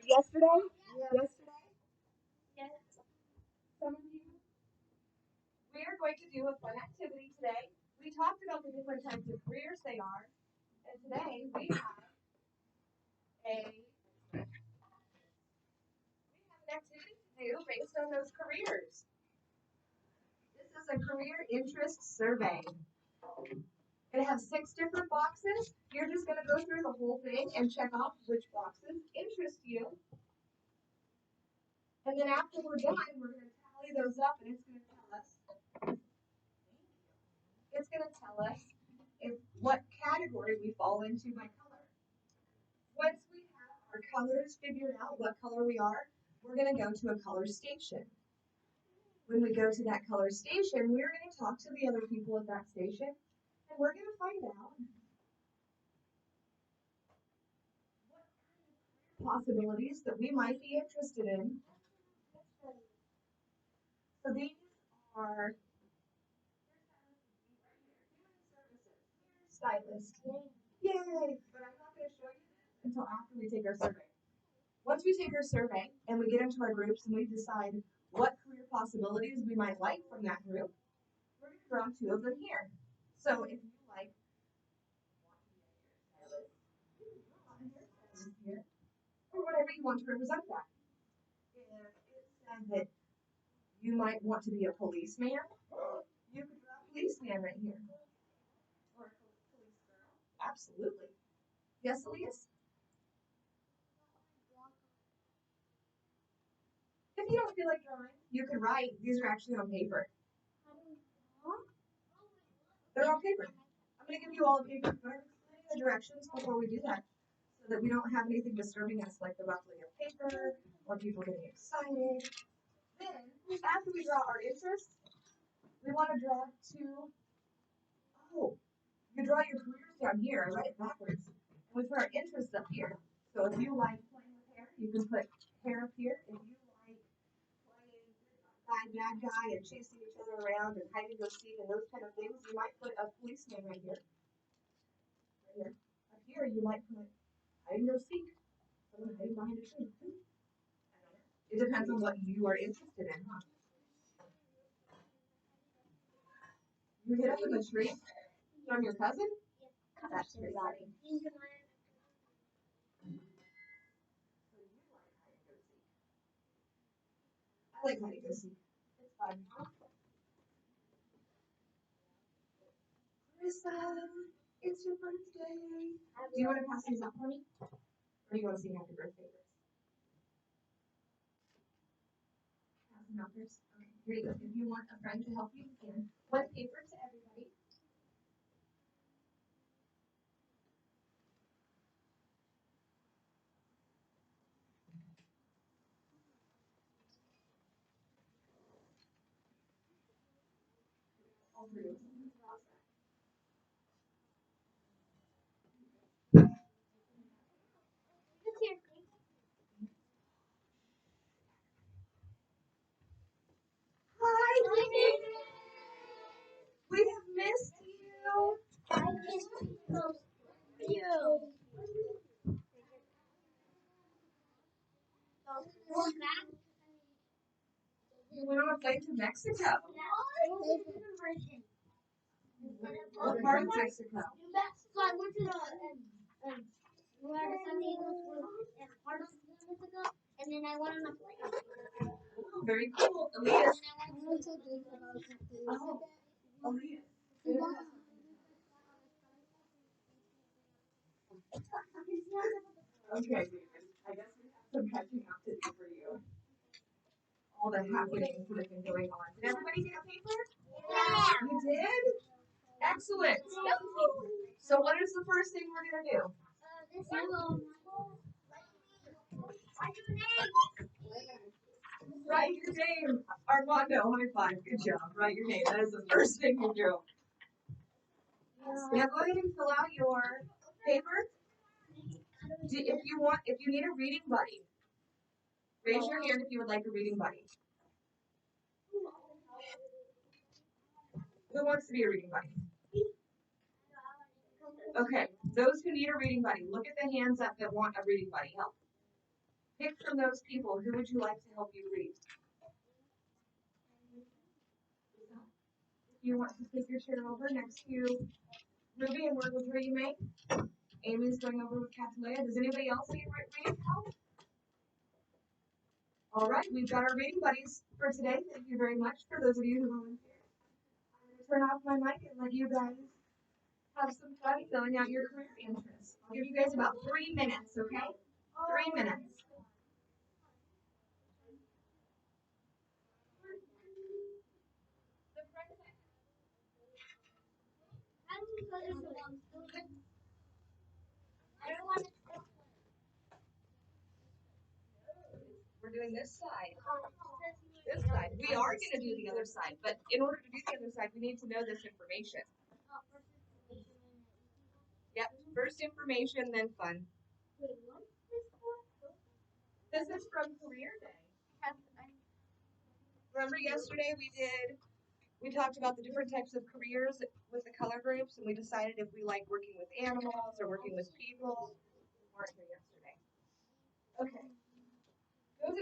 Yesterday? Yeah. Yesterday? Yes. Some of you? We are going to do a fun activity today. We talked about the different types of careers they are, and today we have an activity to do based on those careers. This is a career interest survey. It has 6 different boxes. You're just going to go through the whole thing and check off which boxes interest you. And then after we're done, we're going to tally those up, and it's going to tell us what category we fall into by color. Once we have our colors figured out, what color we are, we're going to go to a color station. When we go to that color station, we're going to talk to the other people at that station, and we're going to find out what possibilities that we might be interested in. So these are stylist. Yay! But I'm not going to show you this until after we take our survey. Once we take our survey and we get into our groups and we decide what career possibilities we might like from that group, we're going to draw 2 of them here. So if you like here, or whatever you want to represent that. If it said that you might want to be a policeman, you could draw a policeman right here. Or a police girl. Absolutely. Yes, Elias? If you don't feel like drawing, you can write. These are actually on paper. They're on paper. I'm going to give you all a paper, but I'm explaining the directions before we do that so that we don't have anything disturbing us like the ruffling of paper or people getting excited. Then, after we draw our interests, we want to draw 2. Oh, you draw your careers down here. I write it backwards. And we put our interests up here. So if you like playing with hair, you can put hair up here. If you like playing bad guy and chasing each other around and hide and go seek and those kind of things, you might put a policeman right here. Right here. Up here, you might put hide and go seek. Someone hiding behind a tree. It depends on what you are interested in, huh? You hid up in the tree from your cousin? That's pretty funny. I like hide and go seek. It's fun. Marissa, it's your birthday. Do you want to pass these up for me? Or do you want to sing happy birthday first? Pass them out first. Okay, here you go. If you want a friend to help you, you can. 1 paper to everybody. All 3 of them. Hi, David. We have missed you. I missed you. You went on a flight to Mexico. What part of Mexico? So I went to the where the San Diego was part of Mexico, and then I went on a flight. Oh, very cool. Elias. Oh, Elias. Okay, David. I guess we have some catching up to do for you. All the happenings that have been going on. Did everybody get a paper? yeah. You did? Excellent. So what is the first thing we're going to do? Write your name. Armando, high five. Good job. Write your name. That is the first thing you do. Now go ahead and fill out your paper. If you need a reading buddy, raise your hand if you would like a reading buddy. Who wants to be a reading buddy? Okay, those who need a reading buddy, look at the hands up that want a reading buddy. Help. Pick from those people. Who would you like to help you read? You want to take your chair over next to Ruby and work with her, you may. Amy's going over with Catalea. Does anybody else need reading help? All right, we've got our reading buddies for today. Thank you very much for those of you who volunteered. I'm going to turn off my mic and let you guys have some fun filling out your career interests. I'll give you guys about 3 minutes, okay? 3 minutes. We're doing this side. This side. We are going to do the other side, but in order to do the other side, we need to know this information. Yep, first information, then fun. This is from Career Day. Remember yesterday we talked about the different types of careers with the color groups, and we decided if we like working with animals or working with people. We weren't here yesterday. Okay. Those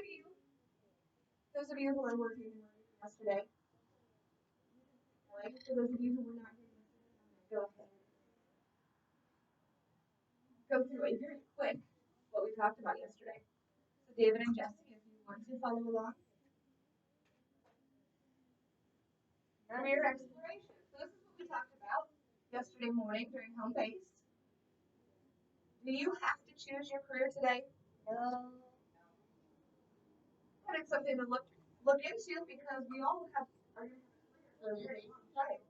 of you who are working yesterday, like for those of you who were not here yesterday, go ahead. Go through it very quick what we talked about yesterday. So David and Jesse, if you want to follow along. Career exploration. So this is what we talked about yesterday morning during Homebase. Do you have to choose your career today? No. But it's something to look into because we all have our careers for a very long time.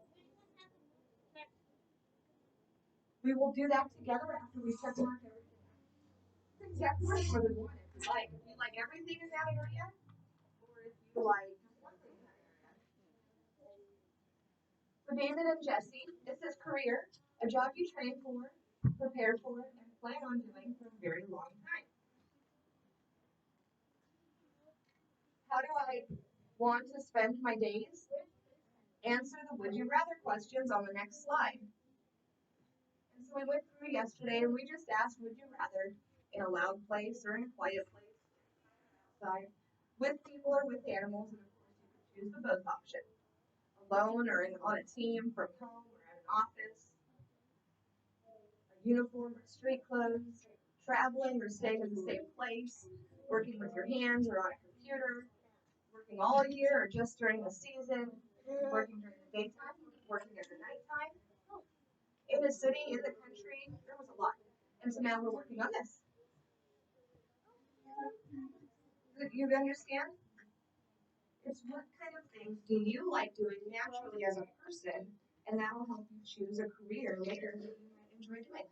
We will do that together after we check mark everything. Check mark for the one if you like. If you like everything in that area, or if you like one thing in that area. So David and Jesse, this is career, a job you train for, prepare for, and plan on doing for a very long time. How do I want to spend my days? Answer the would you rather questions on the next slide. And so we went through yesterday and we just asked, would you rather in a loud place or in a quiet place, outside, with people or with animals, and of course you could choose the both option. Alone or on a team, from home or at an office, a uniform or street clothes, traveling or staying in the same place, working with your hands or on a computer, working all year or just during the season, working during the daytime, working at the nighttime, in the city, in the country, there was a lot. And so now we're working on this. You understand? It's what kind of things do you like doing naturally as a person, and that will help you choose a career later that you might enjoy doing.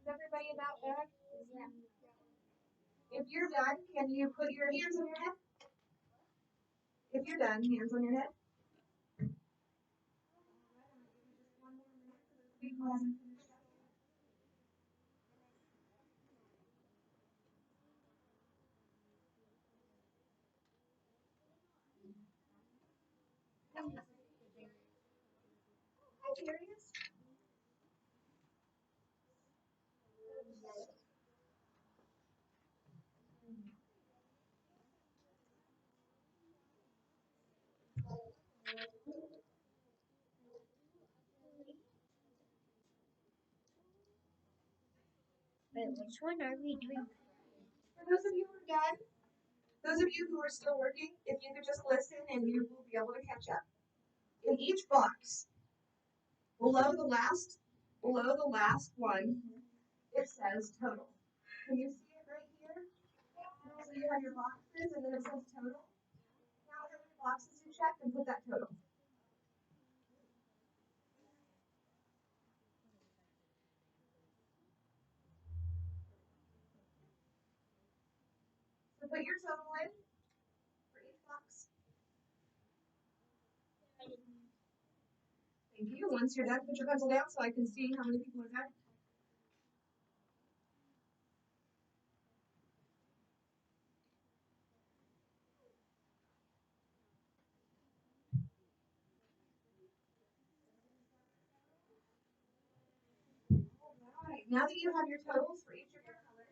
Is everybody about back? Yeah. If you're done, can you put your hands on your head? If you're done, hands on your head. Hi, Darius. Wait, which one are we doing? For those of you who are done, those of you who are still working, if you could just listen and you will be able to catch up. In each box, below the last one, it says total. Can you see it right here? So you have your boxes and then it says total. Now how many boxes you checked and put that total. So put your total in for each box. Thank you. Once you're done, put your pencil down so I can see how many people are done. now that you have your totals for each of your colors,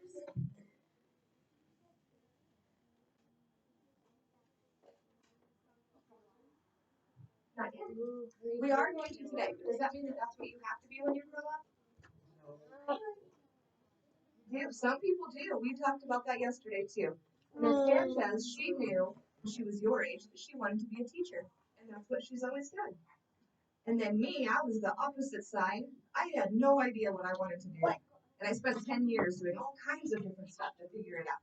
not yet. We are going to today. Does that mean that that's what you have to be when you grow up? Do. Some people do. We talked about that yesterday too. Miss Sanchez, she knew when she was your age that she wanted to be a teacher, and that's what she's always done. And then me, I was the opposite side. I had no idea what I wanted to do, and I spent 10 years doing all kinds of different stuff to figure it out.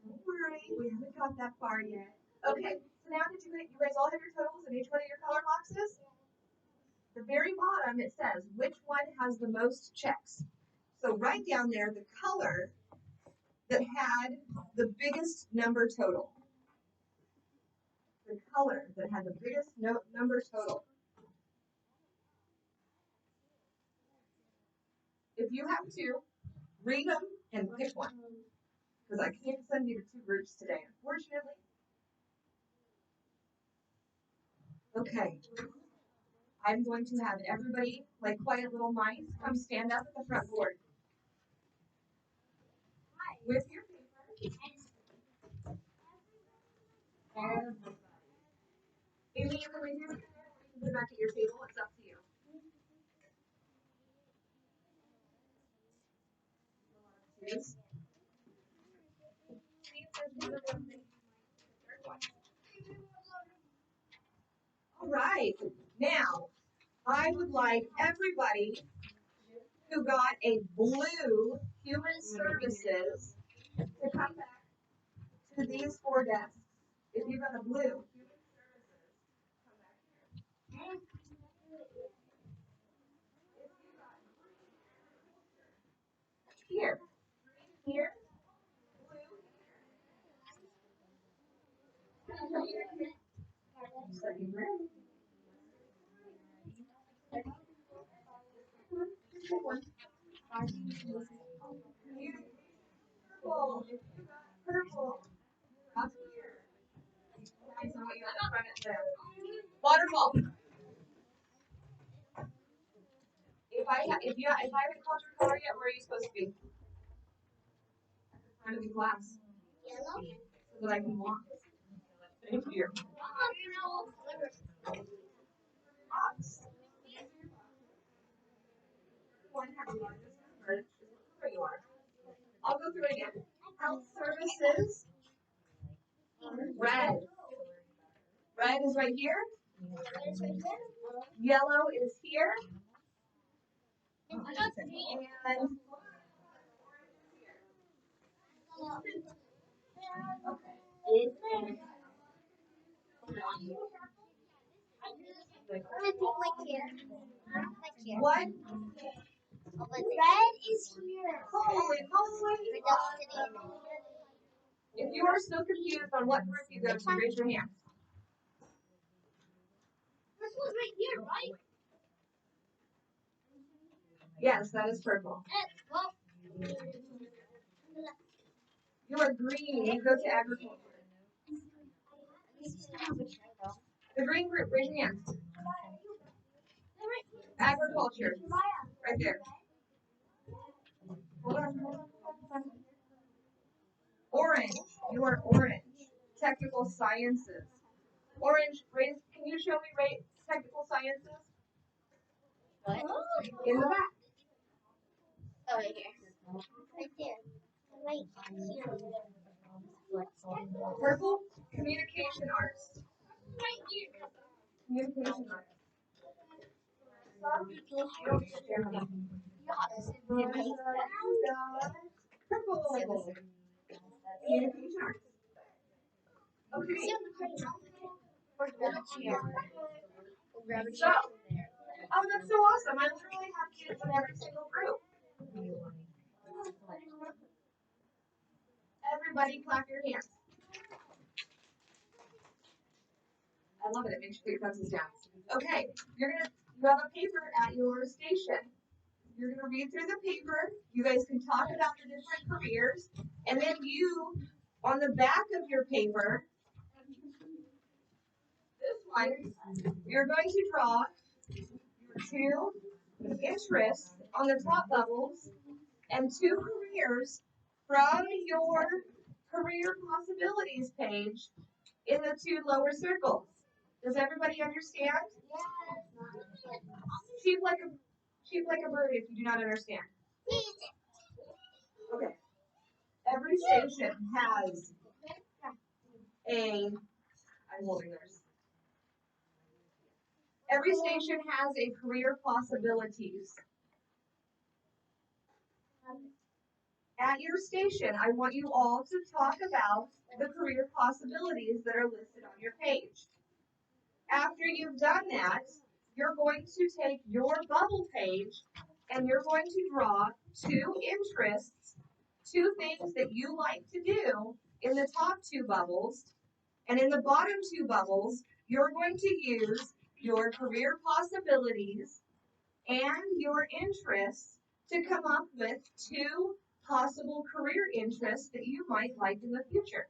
Don't worry, we haven't got that far yet. Okay, so now that you guys all have your totals in each one of your color boxes? The very bottom it says which one has the most checks. So write down there the color that had the biggest number total. The color that had the biggest number total. If you have two, read them and pick one. Because I can't send you to two groups today, unfortunately. Okay. I'm going to have everybody, like quiet little mice, come stand up at the front board. With your paper. Amy, you can leave your paper there, or you can put it back at your table. It's up to you. Yes. All right. Now, I would like everybody who got a blue human services to come back to these four desks. If you got a blue human services, come back here. Here. Second grade. Purple. Purple. Up here. Guys, I want you to run it there. Waterfall. If I haven't called your color yet, where are you supposed to be? Front of the class. Yellow. So that I can walk. Thank you. Box. One has the largest number. Where you are. I'll go through it again. Health services. Red. Red is right here. Yellow is here. And what? Red is here. Holy moly! If you are still confused on what group you go to, raise your hand. This one's right here, right? Yes, that is purple. You are green. You go to agriculture. The green group, raise your hand. Agriculture. Right there. Hold on. Orange. You are orange. Technical sciences. Orange, raise. Can you show me technical sciences? What? In the back. Oh, right here. Right there. Right here. Purple, communication arts. Right here. Communication arts. Purple. Communication arts. Okay. So, oh, that's so awesome. I literally have kids in every single group. Everybody clap your hands. I love it. It makes you put your pencils down. Okay, you have a paper at your station. You're gonna read through the paper. You guys can talk about your different careers, and then you, on the back of your paper, this one, you're going to draw your 2 interests on the top bubbles and 2 careers from your career possibilities page in the 2 lower circles. Does everybody understand? Cheep like a bird if you do not understand. Okay. Every station has I'm holding theirs. Every station has a career possibilities. At your station, I want you all to talk about the career possibilities that are listed on your page. After you've done that, you're going to take your bubble page and you're going to draw 2 interests, 2 things that you like to do in the top 2 bubbles. And in the bottom 2 bubbles, you're going to use your career possibilities and your interests to come up with 2 possible career interests that you might like in the future.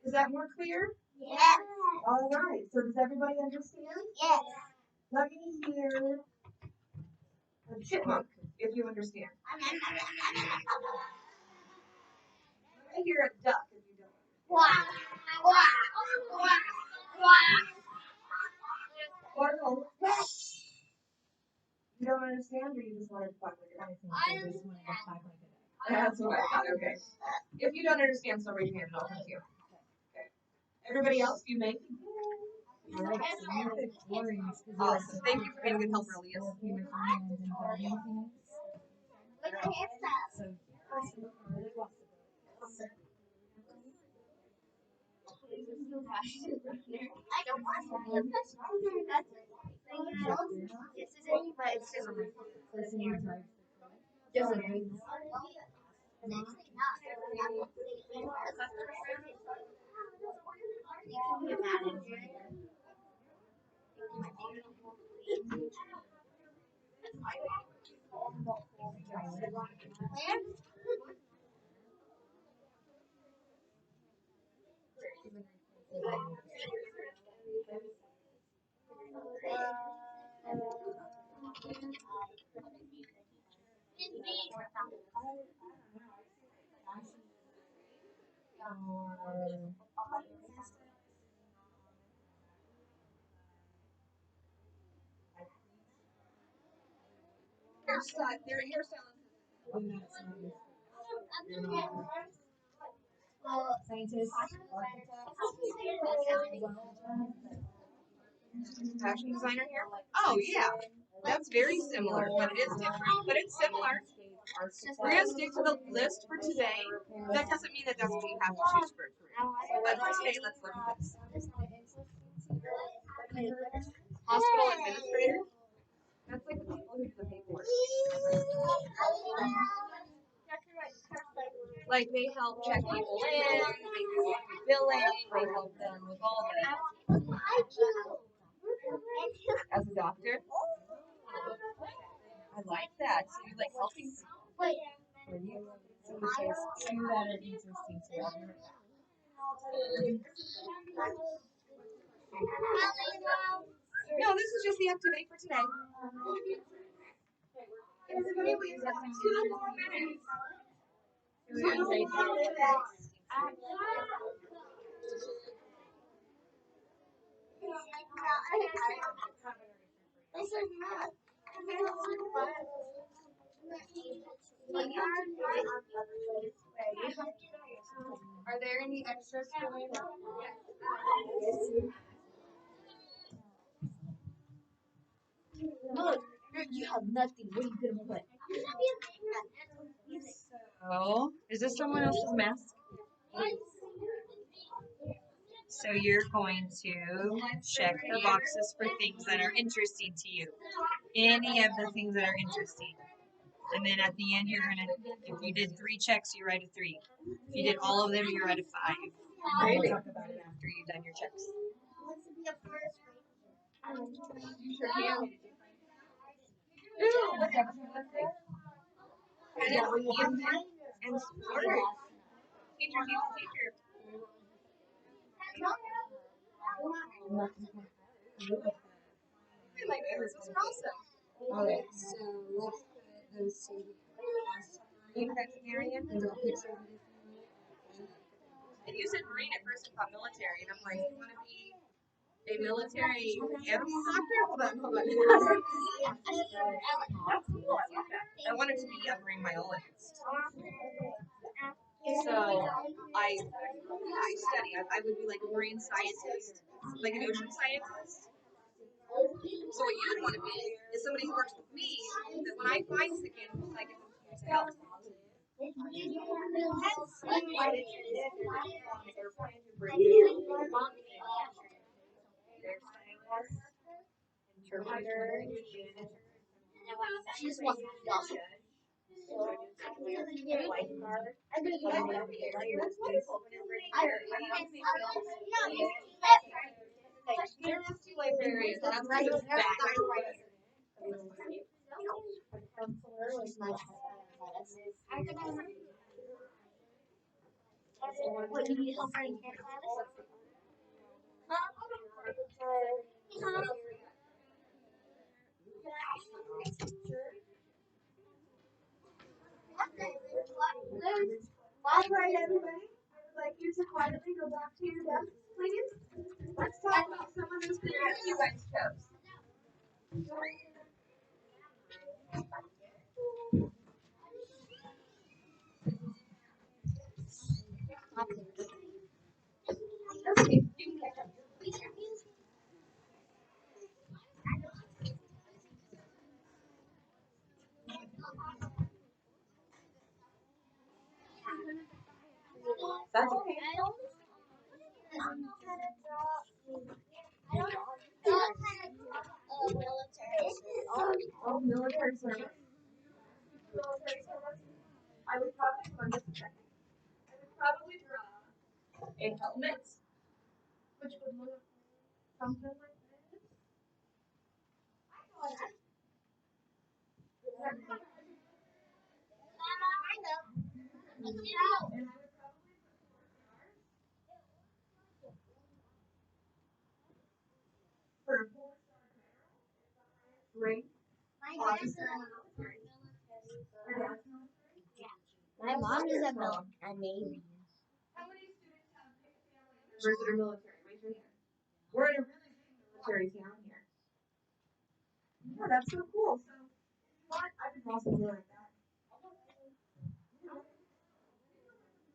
Is that more clear? Yes. All right. So does everybody understand? Yes. Let me hear a chipmunk, if you understand. Let me hear a duck, if you don't. Quack. Quack. Quack. Or you don't understand, or you just wanted to talk like a duck? That's what I thought. Okay. If you don't understand, so raise your hand and I'll come to you. Okay. Everybody else, you may. Awesome. Thank you for being a good helper, Elias. I don't want to be a best runner. That's it. But it's just Their hairstyle. scientist. Fashion designer here? Oh, yeah. That's very similar, but it is different. But it's similar. We're going to stick to the list for today. That doesn't mean that that's what you have to choose for a career. But for today, let's look at this. Hospital administrator? That's like the people who do the paperwork. Like they help check people in, they do billing, they help them with all that. As a doctor? I like that. So you like helping people. No, this is just the activity for today. Everybody leaves us 2 more minutes. 2 more minutes. This is not. Are there any extras for me? Look, you have nothing. What are you gonna put? So, is this someone else's mask? So you're going to check the boxes for things that are interesting to you. Any of the things that are interesting. And then at the end, you're going to, if you did 3 checks, you write a 3. If you did all of them, you write a 5. And we'll talk about it after you've done your checks. And smart. Teacher. like those are awesome. Okay, so let's put those two Veterinarian. And you said Marine at first, I thought military, and I'm like, you want to be a military animal doctor? Hold on. That's cool. I like that. I wanted to be a marine biologist. So I study. I would be like a marine scientist, like an ocean scientist. So what you would want to be is somebody who works with me, that when I find sick animals, I get them to help. She's one of the University librarians, that's right. What do you help her in hair class? All right, everybody. I would like you to quietly go back to your desks, please. Let's talk about some of those careers you guys chose. Okay, you can catch up. That's okay. Oh, military service. Military service. I would probably I would probably draw a helmet, which would look something like this. And I would probably for a 4-star rank officer. My mom is a Navy. How many students have family members that are military? Raise your hand. We're in a really big military town here. Yeah, that's so cool. So, what? I could also do like that.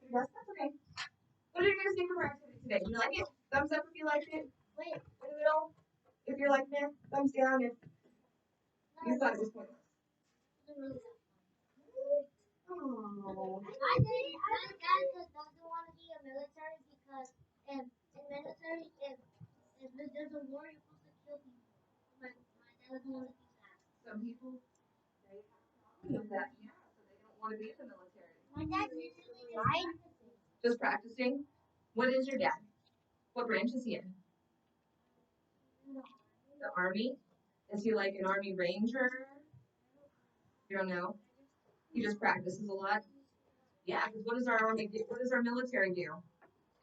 Yes, that's okay. What did you guys think of our activity today? Did you like it? Thumbs up if you liked it. Wait. In the middle, if you're like, meh. Thumbs down if you thought it was pointless. Oh. I think my dad doesn't want to be a military because in military, if there's a war, you're supposed to kill people. My dad doesn't want to do that. Some people, they have problems with that, yeah, so they don't want to be in the military. My dad literally died. Just practicing. What is your dad? What branch is he in? The Army? Is he like an Army Ranger? You don't know? He just practices a lot? Yeah, because what does our Army do? What does our military do?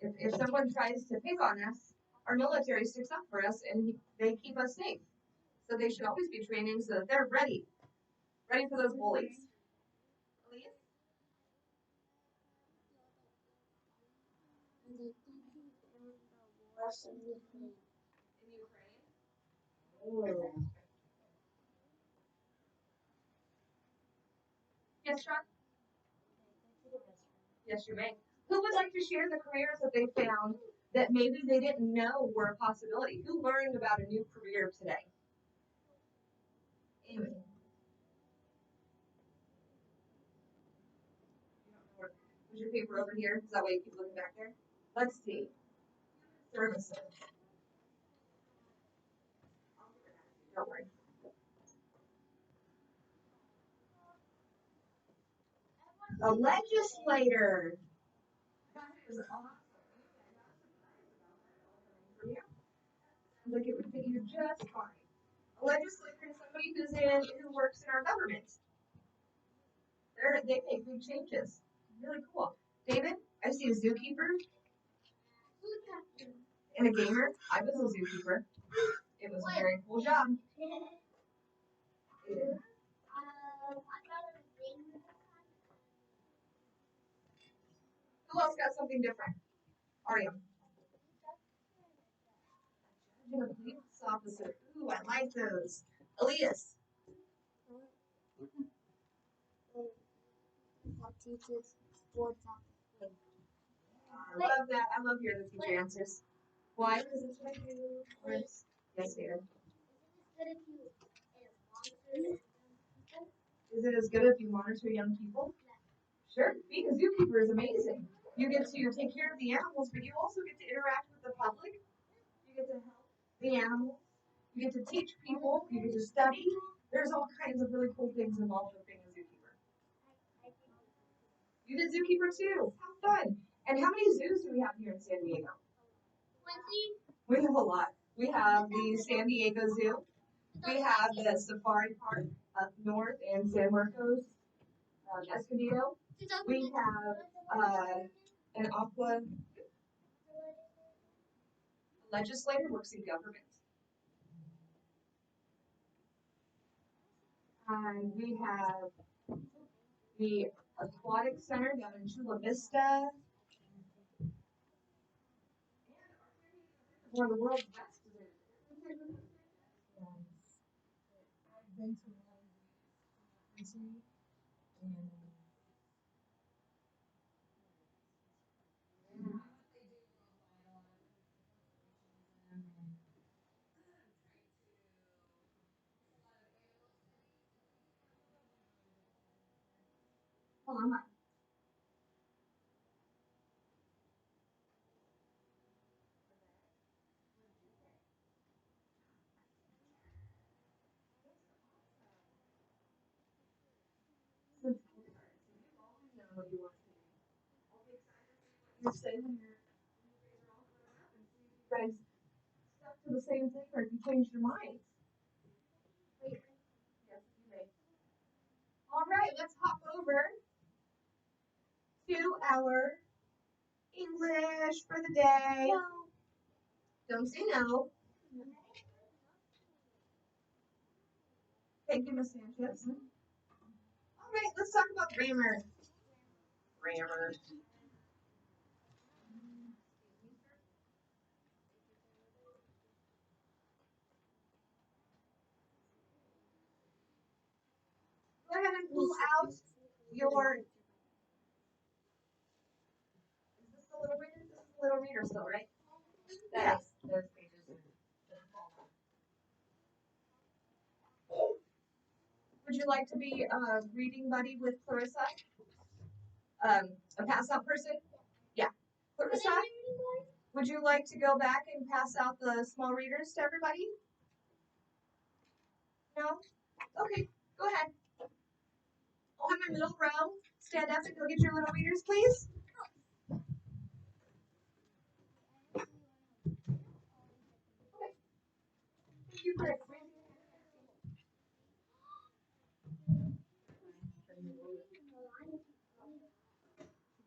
If someone tries to pick on us, our military sticks up for us and they keep us safe. So they should always be training so that they're ready for those bullies. Yes, Sean? Yes, you may. Who would like to share the careers that they found that maybe they didn't know were a possibility? Who learned about a new career today? Amy. Is your paper over here? Is that why you keep looking back there? Let's see. Services. Don't worry. A legislator. Like it would fit you just fine. A legislator is somebody who works in our government. They make big changes. Really cool. David, I see a zookeeper. and a gamer. I was a zookeeper. It was a very cool job. Who else got something different? Ariam. Police officer. Ooh, I like those. Elias. Teaches sports off. I love that. I love hearing the teacher answers. Why? Because it's what I do. Yes, dear. Is it as good if you monitor young people? Sure. Being a zookeeper is amazing. You get to take care of the animals, but you also get to interact with the public. You get to help the animals. You get to teach people. You get to study. There's all kinds of really cool things involved with being a zookeeper. You did zookeeper too. How fun. And how many zoos do we have here in San Diego? 20. We have a lot. We have the San Diego Zoo. We have the Safari Park up north in San Marcos, Escondido. We have an aqua legislator works in government. And we have the aquatic center down in Chula Vista. One of the world's best. I've been to one recently, and Hold on. You say when you're guys stuck to the same thing or if you changed your minds. Yes, you may. All right, let's hop over to our English for the day. No. Don't say no. Thank you, Miss Sanchez. All right, let's talk about grammar. Grammar. Go ahead and pull out your. Is this the little reader? This is the little reader still, right? Yes. Those pages are. Would you like to be a reading buddy with Clarissa? A pass out person? Yeah. Clarissa, would you like to go back and pass out the small readers to everybody? No? Okay, go ahead. I'll have my middle row. Stand up and go get your little readers, please. Okay. Thank you, Chris.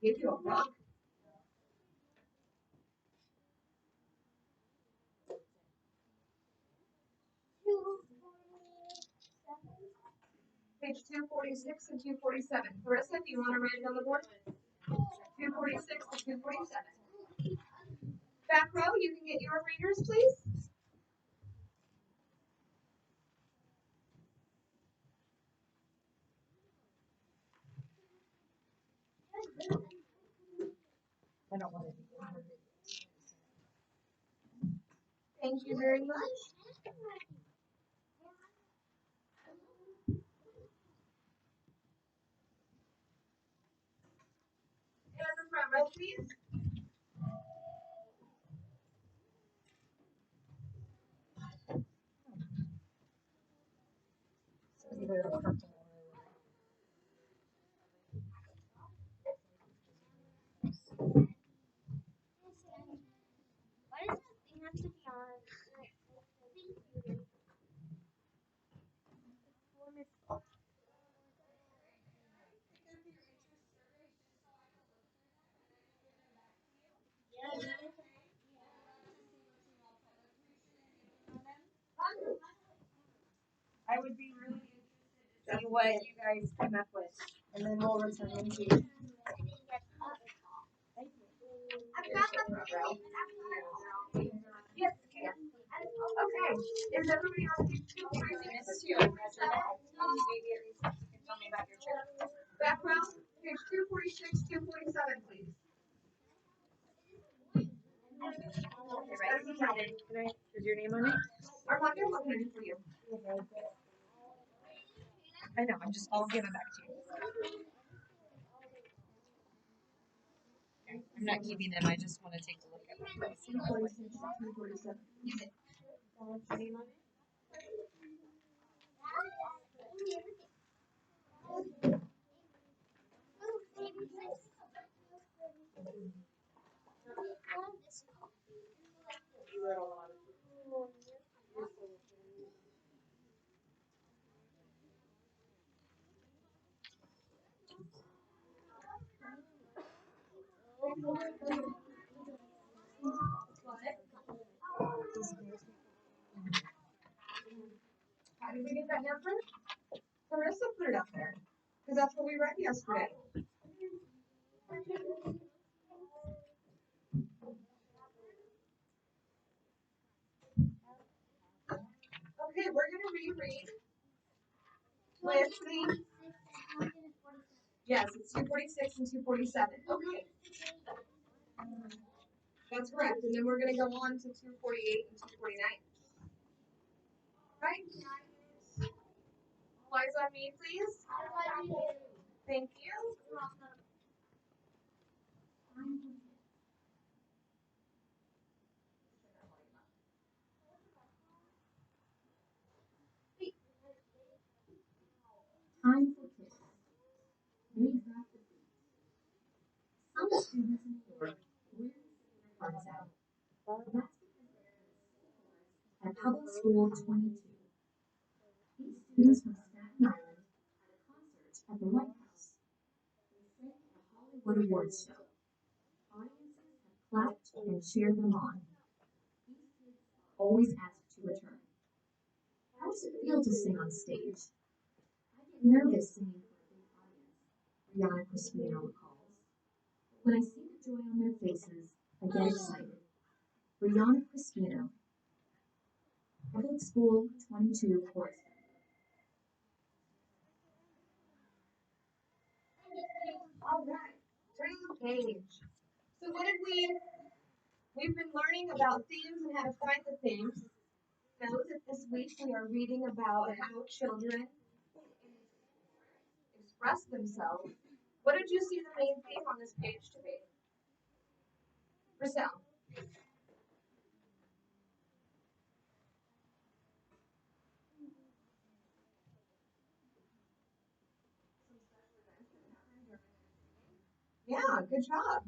Give you a rock. Page 246 and 247. Clarissa, do you want to write it on the board? 246 to 247. Back row, you can get your readers, please. I don't want to. Thank you very much. And the front row, please. So either a purple Why does that thing have to be on? I would be really interested to see what you guys come up with, and then we'll return them to you. Yes, okay. Okay, is everybody on page 246? This is your resume. Maybe at least you can tell me about your trip. Background, page 246, 247, please. Okay, right. Is your name on it? Armando, what can I do for you? I know. I'll give it back to you. Okay, I'm not keeping them. I just want to take a look at them. 246, 247. Use it. Name on it? How did we get that number? Carissa put it up there, because that's what we read yesterday. Okay, we're gonna reread with the, yes, it's 246 and 247. Okay. That's correct, and then we're gonna go on to 248 and 249. Right? All eyes on me, please. Thank you. Time for kids. Read back the beat. Some students in New York really sing their hearts out. That's because they're at Public School 22. These students from Staten Island had a concert at the White House. They sang at a Hollywood Awards show. Audiences have clapped and cheered them on. These kids are always asked to return. How does it feel to sing on stage? I get nervous singing for a big audience, Rihanna Crispino recalls. But when I see the joy on their faces, I get excited. Rihanna Crispino, Public School 22 chorus. All right, turning the page. So what did we've been learning about themes and how to find the themes. Know that this week we are reading about how children express themselves. What did you see the main theme on this page to be? Rochelle. Yeah, good job.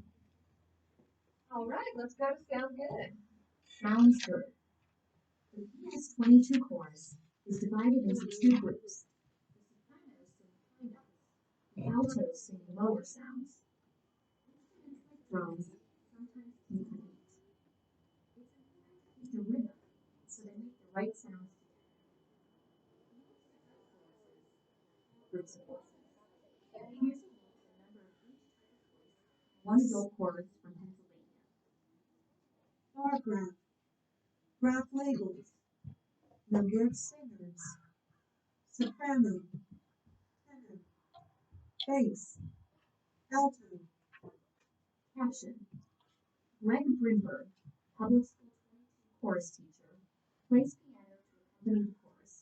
All right, let's go to Sound Good. Sounds good. The PS22 chorus is divided into two groups. The sopranos sing high notes, the altos sing lower sounds. Instruments like drums sometimes keep the beat. It's important to keep the rhythm so they make the right sounds together. Groups of voices. Here's a look at the number of each type of voice. One adult chorus from Pennsylvania. Bar graph, graph labels, number of singers, soprano, tenor, bass, alto. Caption. Greg Brinberg, public school 22 chorus teacher, plays piano to accompany the chorus.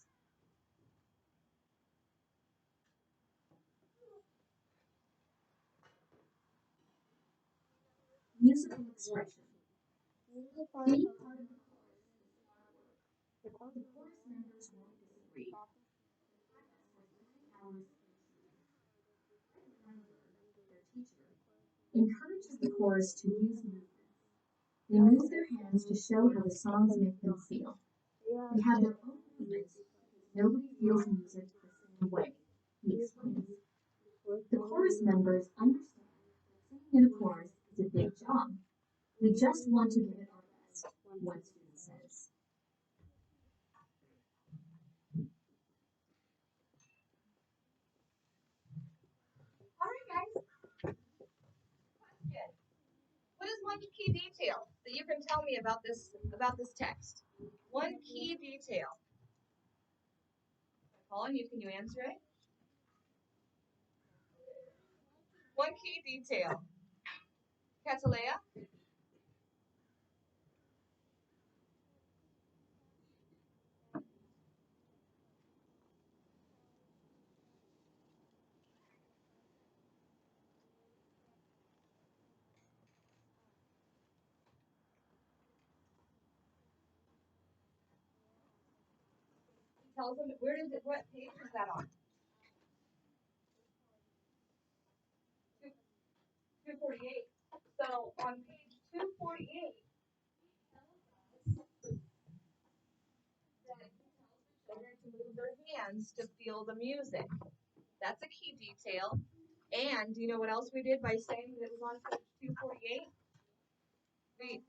Musical expression. Any part of the chorus is hard work. The chorus members won't disagree. The practice for 3 hours each week. Greg Brinberg, their teacher, encourages the chorus to use movements. They move their hands to show how the songs make them feel. They have their own movements because nobody feels music the same way, he explains. The chorus members understand that singing in a chorus is a big job. We just want to give it our best, one student says. one key detail that you can tell me about this text? One key detail. Colin, can you answer it? One key detail. Catalea? Tells them what page is that on? 248. So on page 248, children to move their hands to feel the music. That's a key detail. And do you know what else we did by saying that it was on page 248?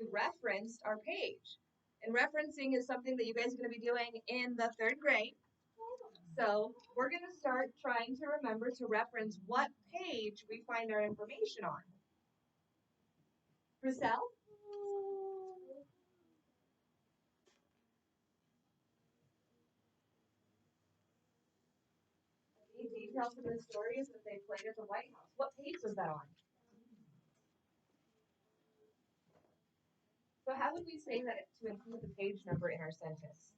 We referenced our page. And referencing is something that you guys are going to be doing in the 3rd grade. So we're going to start trying to remember to reference what page we find our information on. Briselle? The details of the stories that they played at the White House. What page was that on? So how would we say that to include the page number in our sentence?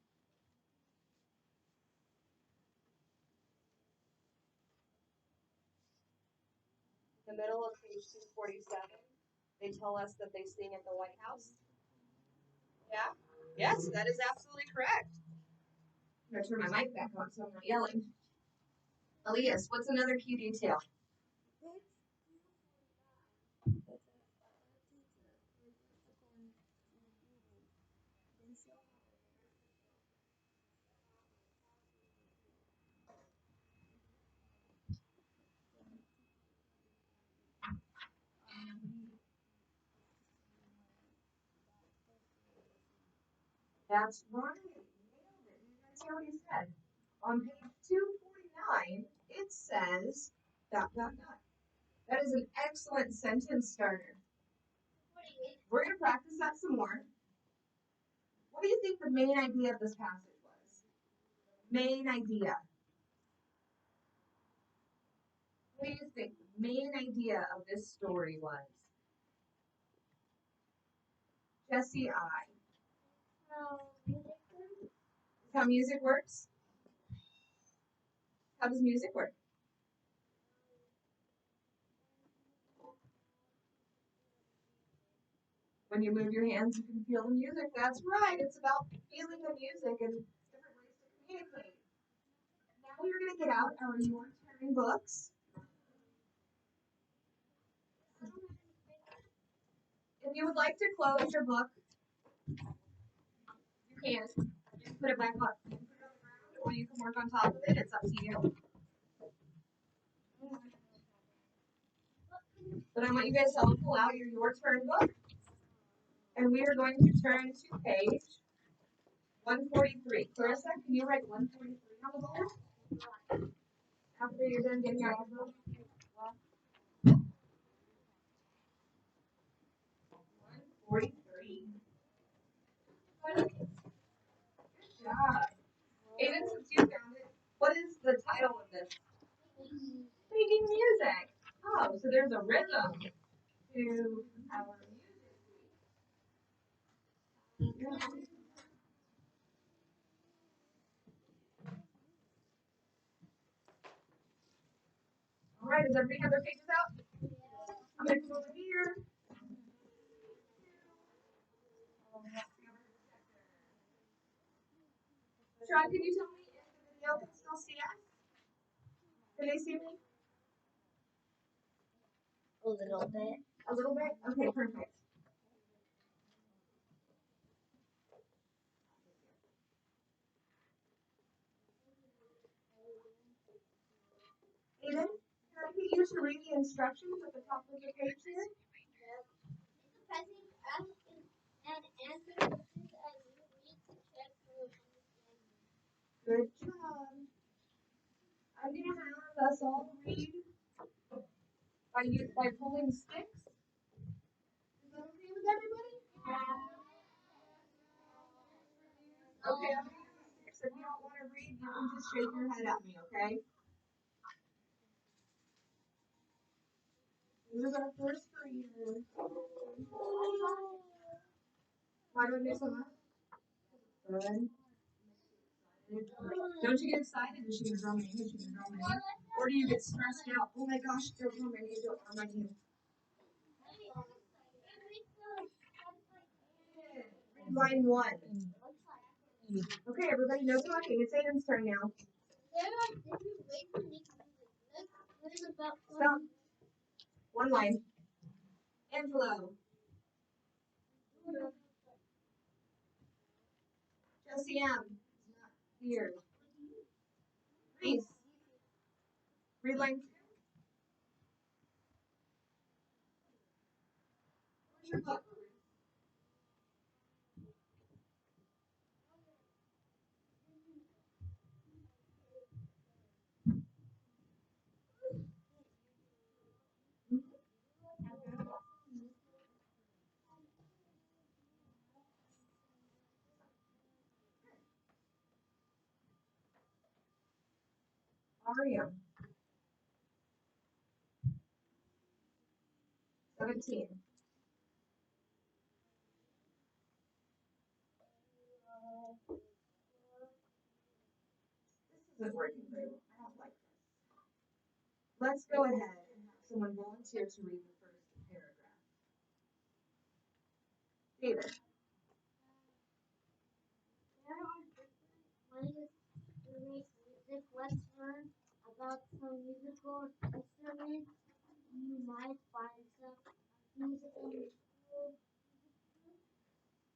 In the middle of page 247, they tell us that they sing at the White House. Yeah? Yes, that is absolutely correct. I'm going to turn my mic back on so I'm not yelling. Elias, what's another key detail? That's right. Nailed it. You guys hear what he said? On page 249, it says ... That is an excellent sentence starter. We're going to practice that some more. What do you think the main idea of this passage was? Main idea. What do you think the main idea of this story was? Jesse, how music works? How does music work? When you move your hands, you can feel the music. That's right. It's about feeling the music and different ways to communicate. Now we're going to get out our Your Turn books. If you would like to close your book, you can. You can put it back on. You can put it on the ground, or you can work on top of it. It's up to you. But I want you guys to all pull out your Turn book. And we are going to turn to page 143. Clarissa, can you write 143 on the board? After you're done getting out your book. 143. Good job. Aiden, since you found it, what is the title of this? Singing music. Oh, so there's a rhythm to our music. All right, does everybody have their pages out? I'm going to come over here. Sean, can you tell me if the video can still see us? Can they see me? A little bit. A little bit? Okay, perfect. Aiden, can I get you to read the instructions at the top of the page here? Pressing F and answer questions as you read to check your understanding. Good job. I'm going to have us all read by pulling sticks with everybody? Okay, I'm gonna use this. If you don't want to read, you can just shake your head at me, okay? This is our first reader. Why do I do so much? Good. Don't you get excited? Is she gonna draw my name? Is she gonna draw my name? Or do you get stressed out? Oh my gosh, don't draw my name, don't draw my name. Read line 1. Okay, everybody, no talking. It's Aiden's turn now. Stop. One line. Angelo. Jesse M. is not here. Reese. Read line 2. Where's your book? Aria. 17. This isn't working very well. I don't like this. Let's go ahead and have someone volunteer to read the first paragraph. David. Let's learn about some musical instruments. You might find some musical.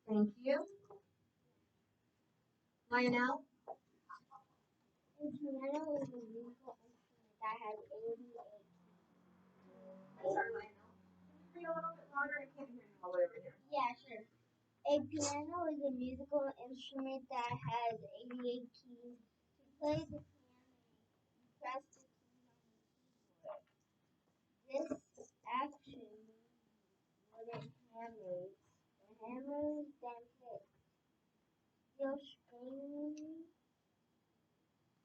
Thank you. Lionel. A piano is a musical instrument that has 88. Sorry, Lionel. Can you read a little bit louder? I can't hear you all the way over here. Yeah, sure. A piano is a musical instrument that has 88 keys. To play the piano, you press the keys on the keyboard. This action moves wooden hammers. The hammers then hit steel strings.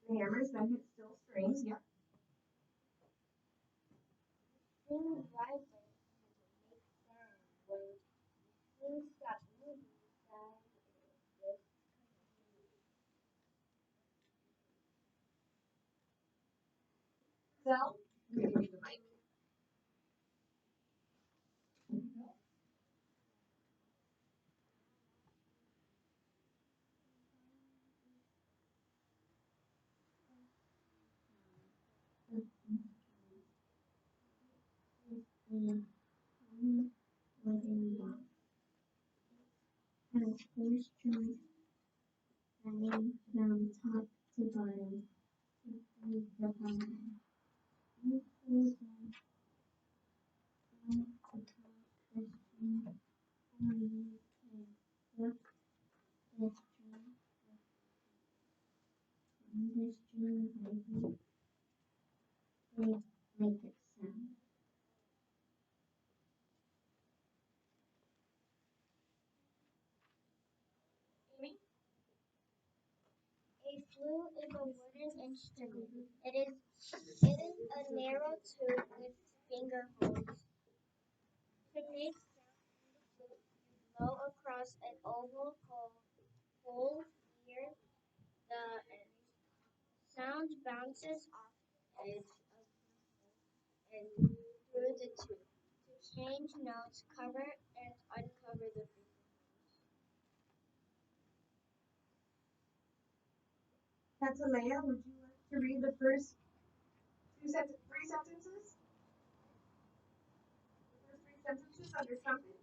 The hammers then hit steel strings. Yep. Strings vibrate and make sound. When the strings stop moving, sound is discontinued. Zell. I'm going to give you the mic. Wooden box has 4 strings running from top to bottom to feed the harmony. You play them from the top the string, or you can flip the string when the string vibrates. They make a sound. Amy. A flute is a wooden instrument. It is a narrow tube with finger holes. To make sound in the flute, you blow across an oval hole near the end. Sound bounces off the edge of the hole and through the tube. To change notes, cover and uncover the finger holes. Catalea, would you like to read the first 3 sentences? The first 3 sentences under something?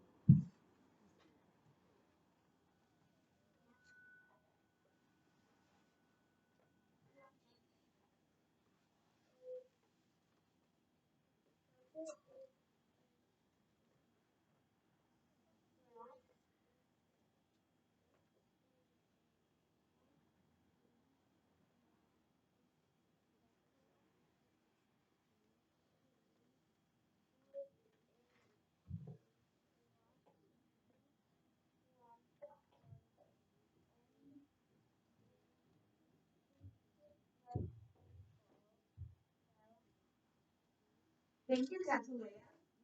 Thank you, Catalina.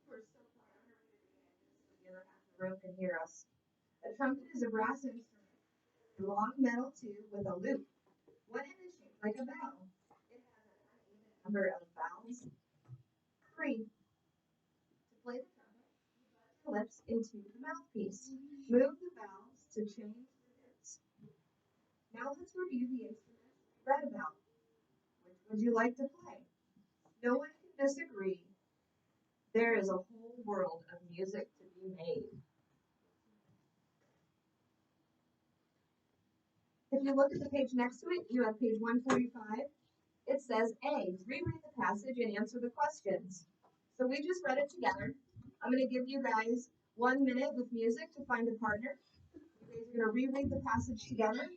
We're so proud of her so the other half of the room can hear us. A trumpet is a brass instrument, a long metal tube with a loop. One end is shaped like a bell. It has an uneven number of valves. 3. To play the trumpet, your lips into the mouthpiece. Move the valves to change the notes. Now let's review the instruments we read about. Which would you like to play? No one can disagree. There is a whole world of music to be made. If you look at the page next to it, you have page 145. It says A, reread the passage and answer the questions. So we just read it together. I'm going to give you guys 1 minute with music to find a partner. You guys are going to reread the passage together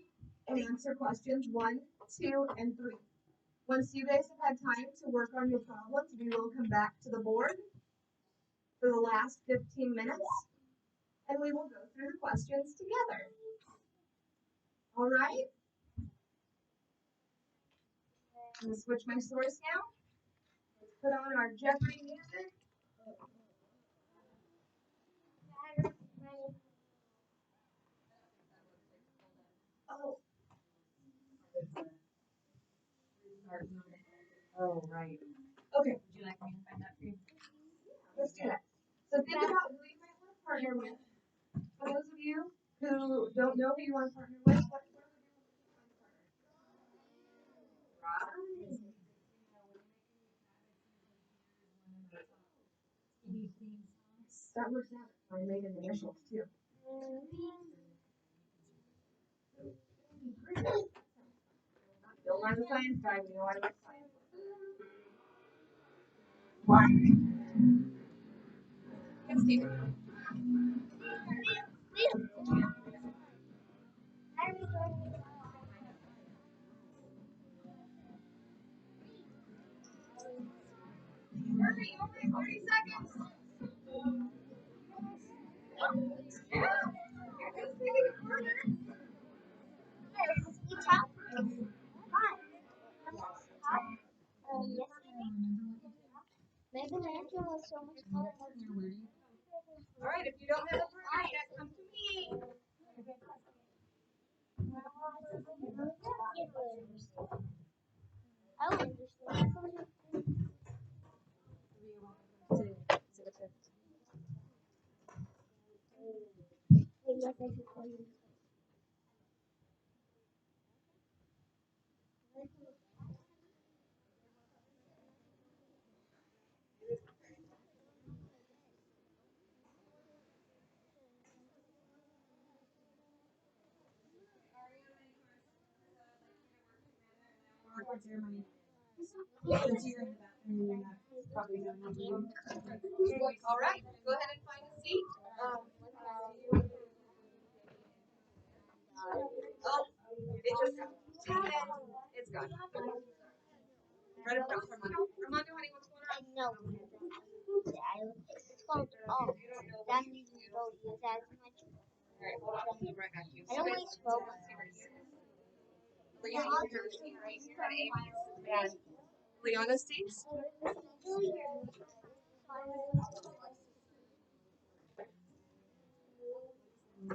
and answer questions 1, 2, and 3. Once you guys have had time to work on your problems, we will come back to the board for the last 15 minutes, and we will go through the questions together. All right? I'm going to switch my source now. Let's put on our Jeopardy music. Oh. Oh, right. Okay. Would you like me to find that for you? Let's do that. So think about who you might want to partner with. For those of you who don't know who you want to partner with, what would you want to partner? Right. That works out. I made an initials too. You'll learn the science guy. We know I like science. Why? Yes, Stephen. Hurry, only 30 seconds. Yeah. You're just thinking of murder. Michelangelo is so much fun. All right, if you don't have a partner yet, come to me. I would understand. Yes, I should call you. All right, go ahead and find a seat. Oh, it just got. It's gone. Right across Armando. Armando, honey, what's going I on? know. It's called, oh, that means you don't use as much. All right, hold on. I'll be right back to you. I don't like smoke. Leon, you're right here at Amy's and Leona's seats.